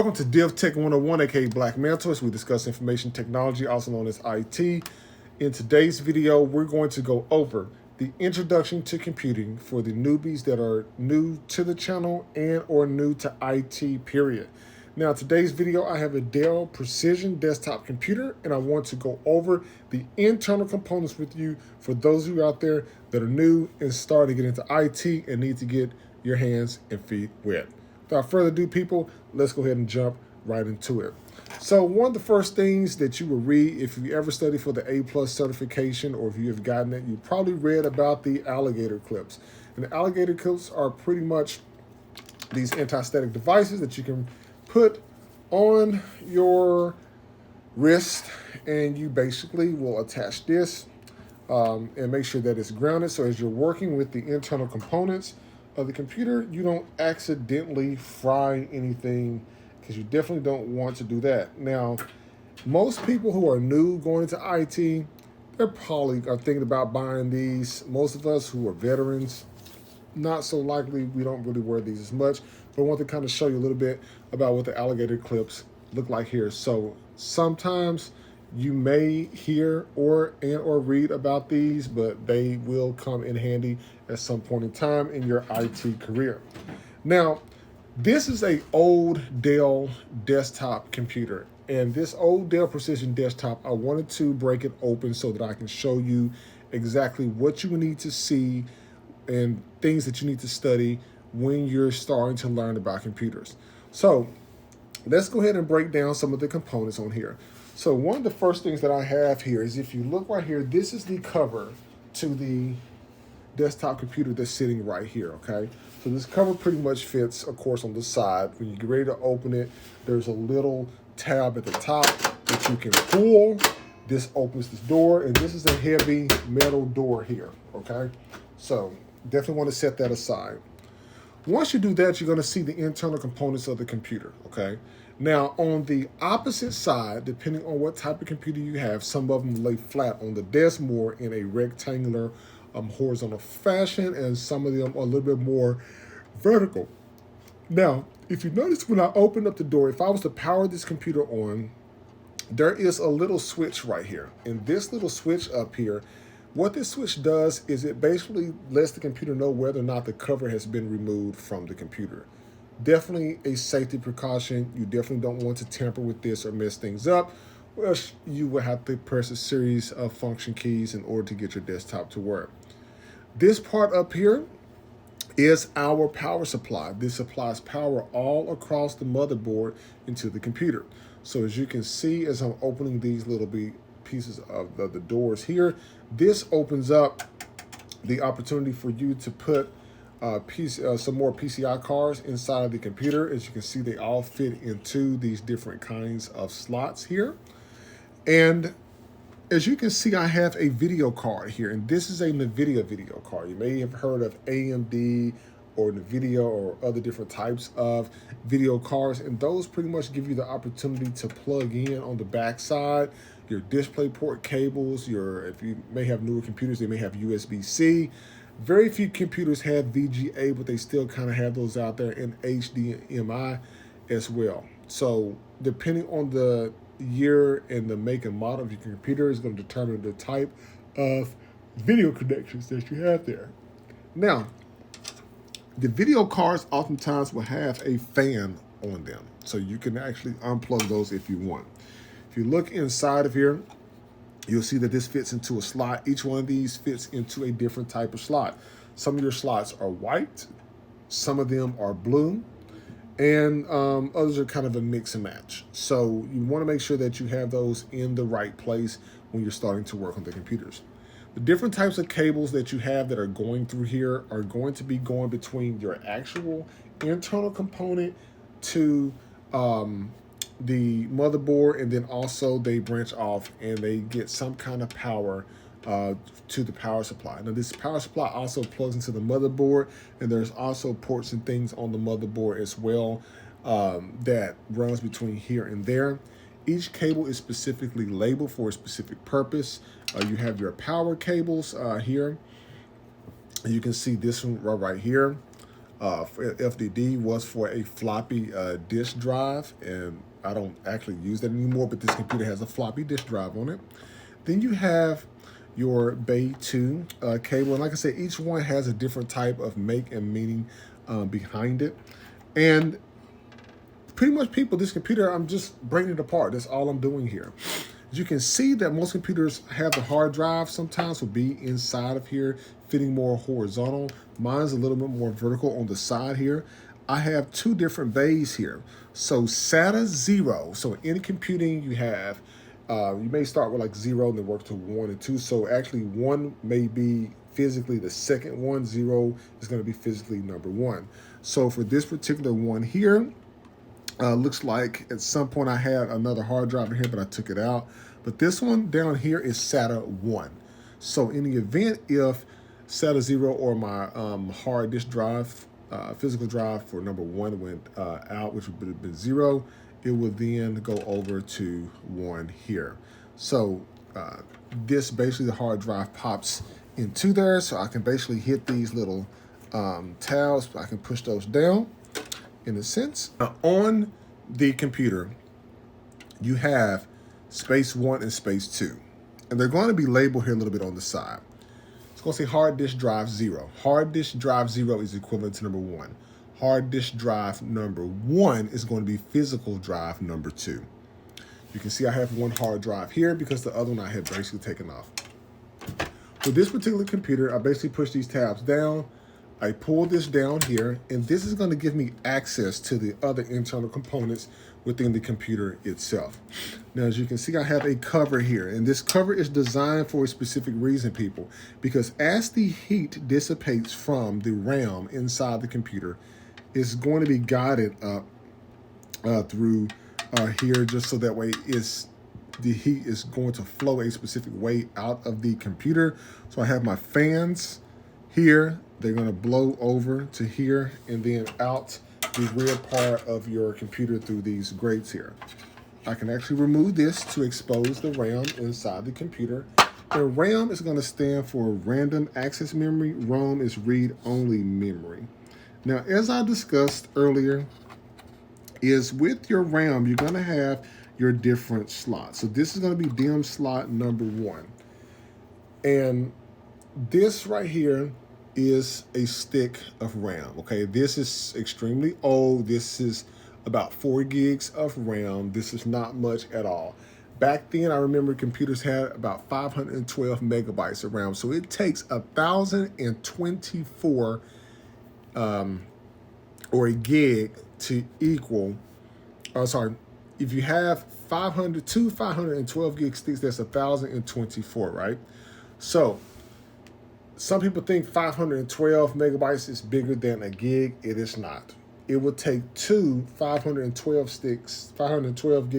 Welcome to Div Tech 101, aka Black Mentors. We discuss information technology, also known as IT. In today's video, we're going to go over the introduction to computing for the newbies that are new to the channel and or new to IT, period. Now, today's video, I have a Dell Precision desktop computer, and I want to go over the internal components with you for those of you out there that are new and starting to get into IT and need to get your hands and feet wet. Without further ado, people, let's go ahead and jump right into it. So one of the first things that you will read if you ever study for the A+ certification, or if you have gotten it, you probably read about the alligator clips. And the alligator clips are pretty much these anti-static devices that you can put on your wrist, and you basically will attach this and make sure that it's grounded. So as you're working with the internal components of the computer, you don't accidentally fry anything, because you definitely don't want to do that. Now, most people who are new going into IT, they're probably are thinking about buying these. Most of us who are veterans, not so likely. We don't really wear these as much, but I want to kind of show you a little bit about what the alligator clips look like here. So sometimes you may hear or read about these, but they will come in handy at some point in time in your IT career. Now, this is an old Dell desktop computer, and this old Dell Precision desktop, I wanted to break it open so that I can show you exactly what you need to see and things that you need to study when you're starting to learn about computers. So let's go ahead and break down some of the components on here. So one of the first things that I have here is, if you look right here, this is the cover to the desktop computer that's sitting right here, okay? So this cover pretty much fits, of course, on the side. When you get ready to open it, there's a little tab at the top that you can pull. This opens this door, and this is a heavy metal door here, okay? So definitely want to set that aside. Once you do that, you're going to see the internal components of the computer, okay? Now, on the opposite side, depending on what type of computer you have, some of them lay flat on the desk, more in a rectangular, horizontal fashion, and some of them are a little bit more vertical. Now, if you notice, when I open up the door, if I was to power this computer on, there is a little switch right here. And this little switch up here, what this switch does is it basically lets the computer know whether or not the cover has been removed from the computer. Definitely a safety precaution. You definitely don't want to tamper with this or mess things up. Well, you will have to press a series of function keys in order to get your desktop to work. This part up here is our power supply. This supplies power all across the motherboard into the computer. So as you can see, as I'm opening these little pieces of the doors here, this opens up the opportunity for you to put some more PCI cards inside of the computer. As you can see, they all fit into these different kinds of slots here. And as you can see, I have a video card here, and this is a NVIDIA video card. You may have heard of AMD or NVIDIA or other different types of video cards, and those pretty much give you the opportunity to plug in on the back side your DisplayPort cables. If you may have newer computers, they may have USB-C. Very few computers have VGA, but they still kind of have those out there, in HDMI as well. So depending on the year and the make and model of your computer is going to determine the type of video connections that you have there. Now, the video cards oftentimes will have a fan on them, so you can actually unplug those if you want. If you look inside of here, you'll see that this fits into a slot. Each one of these fits into a different type of slot. Some of your slots are white, some of them are blue, and others are kind of a mix and match. So you want to make sure that you have those in the right place when you're starting to work on the computers. The different types of cables that you have that are going through here are going to be going between your actual internal component to the motherboard, and then also they branch off and they get some kind of power to the power supply. Now, this power supply also plugs into the motherboard, and there's also ports and things on the motherboard as well that runs between here and there. Each cable is specifically labeled for a specific purpose. You have your power cables here. You can see this one right here. For FDD was for a floppy disk drive, and I don't actually use that anymore, but this computer has a floppy disk drive on it. Then you have your Bay 2 cable, and like I said, each one has a different type of make and meaning behind it. And pretty much people, this computer, I'm just breaking it apart. That's all I'm doing here. As you can see that most computers have the hard drive sometimes will be inside of here, fitting more horizontal. Mine's a little bit more vertical on the side here. I have two different bays here. So SATA 0, so in any computing you have, you may start with like 0 and then work to 1 and 2. So actually 1 may be physically the second one, 0 is going to be physically number 1. So for this particular one here, looks like at some point I had another hard drive in here, but I took it out. But this one down here is SATA 1. So in the event if SATA 0 or my hard disk drive, physical drive for number 1 went out, which would have been 0, it would then go over to 1 here. So this basically the hard drive pops into there. So I can basically hit these little tabs. I can push those down. In a sense, on the computer, you have space 1 and space 2. And they're going to be labeled here a little bit on the side. It's going to say hard disk drive 0. Hard disk drive 0 is equivalent to number 1. Hard disk drive number 1 is going to be physical drive number 2. You can see I have one hard drive here because the other one I have basically taken off. For this particular computer, I basically push these tabs down. I pull this down here, and this is going to give me access to the other internal components within the computer itself. Now, as you can see, I have a cover here, and this cover is designed for a specific reason, people, because as the heat dissipates from the RAM inside the computer, it's going to be guided up through here, just so that way the heat is going to flow a specific way out of the computer. So I have my fans here. They're going to blow over to here and then out the rear part of your computer through these grates here. I can actually remove this to expose the RAM inside the computer. The RAM is going to stand for random access memory. ROM is read-only memory. Now, as I discussed earlier, is with your RAM, you're going to have your different slots. So this is going to be DIMM slot number 1. And this right here is a stick of RAM. Okay, this is extremely old. This is about 4 gigs of RAM. This is not much at all. Back then, I remember computers had about 512 megabytes of RAM. So it takes 1,024 or a gig to equal, if you have 512 gig sticks, that's 1,024, right? So some people think 512 megabytes is bigger than a gig. It is not. It would take 2 512 sticks, 512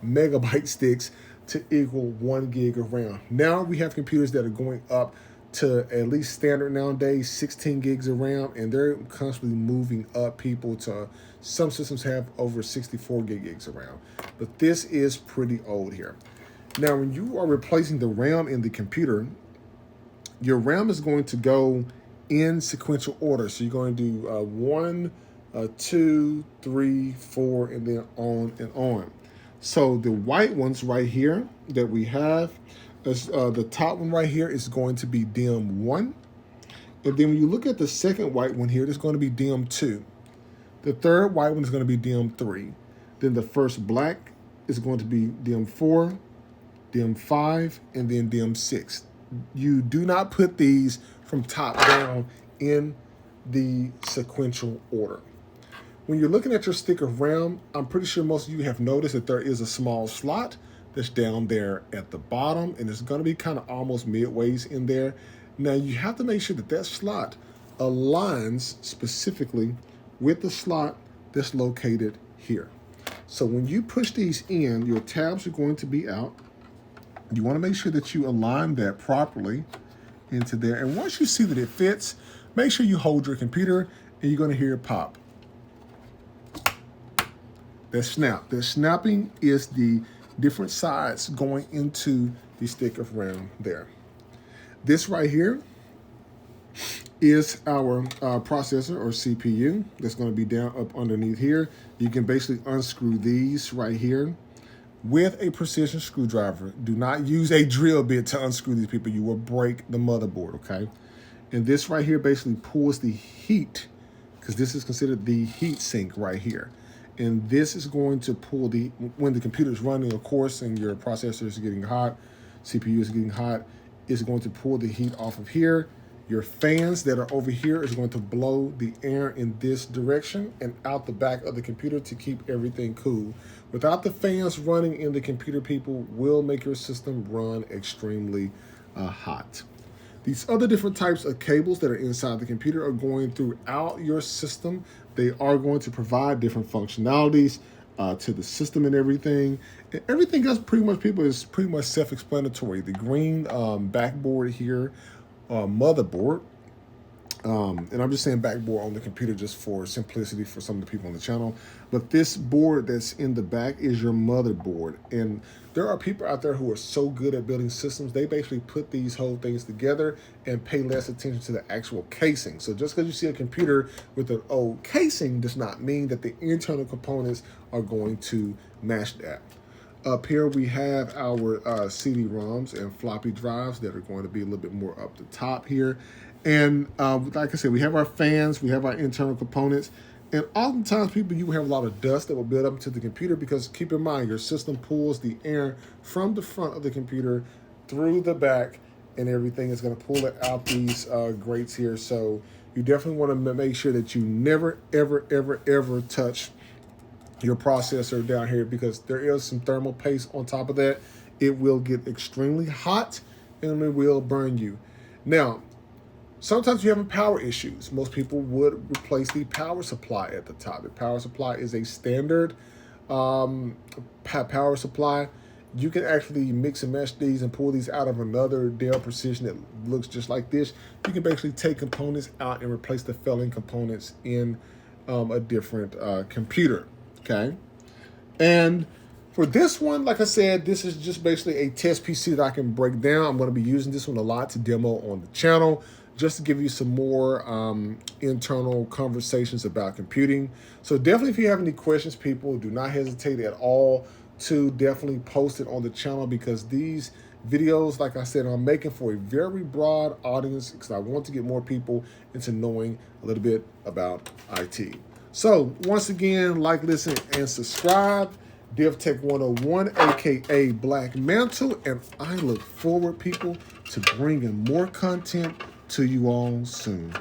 megabyte sticks to equal 1 gig of RAM. Now we have computers that are going up to at least standard nowadays, 16 gigs of RAM, and they're constantly moving up, people, to some systems have over 64 gigs of RAM. But this is pretty old here. Now, when you are replacing the RAM in the computer, your RAM is going to go in sequential order. So you're going to do 1, 2, 3, 4, and then on and on. So the white ones right here that we have, the top one right here is going to be DIMM 1. And then when you look at the second white one here, it's going to be DIMM 2. The third white one is going to be DIMM 3. Then the first black is going to be DIMM 4, DIMM 5, and then DIMM 6. You do not put these from top down in the sequential order. When you're looking at your stick of RAM, I'm pretty sure most of you have noticed that there is a small slot that's down there at the bottom, and it's going to be kind of almost midways in there. Now, you have to make sure that that slot aligns specifically with the slot that's located here. So when you push these in, your tabs are going to be out. You want to make sure that you align that properly into there. And once you see that it fits, make sure you hold your computer and you're going to hear it pop. That snap. That snapping is the different sides going into the stick of RAM there. This right here is our processor or CPU that's going to be down up underneath here. You can basically unscrew these right here with a precision screwdriver. Do not use a drill bit to unscrew these, people. You will break the motherboard, okay? And this right here basically pulls the heat, because this is considered the heat sink right here. And this is going to pull the, when the computer is running, of course, and your processor is getting hot, CPU is getting hot, it's going to pull the heat off of here. Your fans that are over here is going to blow the air in this direction and out the back of the computer to keep everything cool. Without the fans running in the computer, people, will make your system run extremely hot. These other different types of cables that are inside the computer are going throughout your system. They are going to provide different functionalities to the system and everything. And everything else pretty much, people, is pretty much self-explanatory. The green backboard here, motherboard, and I'm just saying backboard on the computer just for simplicity for some of the people on the channel. But this board that's in the back is your motherboard. And there are people out there who are so good at building systems, they basically put these whole things together and pay less attention to the actual casing. So just because you see a computer with an old casing does not mean that the internal components are going to match that. Up here we have our CD-ROMs and floppy drives that are going to be a little bit more up the top here. And like I said, we have our fans, we have our internal components. And oftentimes, people, you have a lot of dust that will build up into the computer, because keep in mind, your system pulls the air from the front of the computer through the back, and everything is going to pull it out these grates here. So you definitely want to make sure that you never, ever, ever, ever touch your processor down here, because there is some thermal paste on top of that. It will get extremely hot and it will burn you. Now, sometimes you have power issues. Most people would replace the power supply at the top. The power supply is a standard power supply. You can actually mix and mesh these and pull these out of another Dell Precision that looks just like this. You can basically take components out and replace the failing components in a different computer, okay? And for this one, like I said, this is just basically a test PC that I can break down. I'm going to be using this one a lot to demo on the channel, just to give you some more internal conversations about computing. So definitely, if you have any questions, people, do not hesitate at all to definitely post it on the channel, because these videos, like I said, I'm making for a very broad audience, because I want to get more people into knowing a little bit about IT. So once again, like, listen, and subscribe. DevTech 101, aka Black Mantle, and I look forward, people, to bringing more content to you all soon.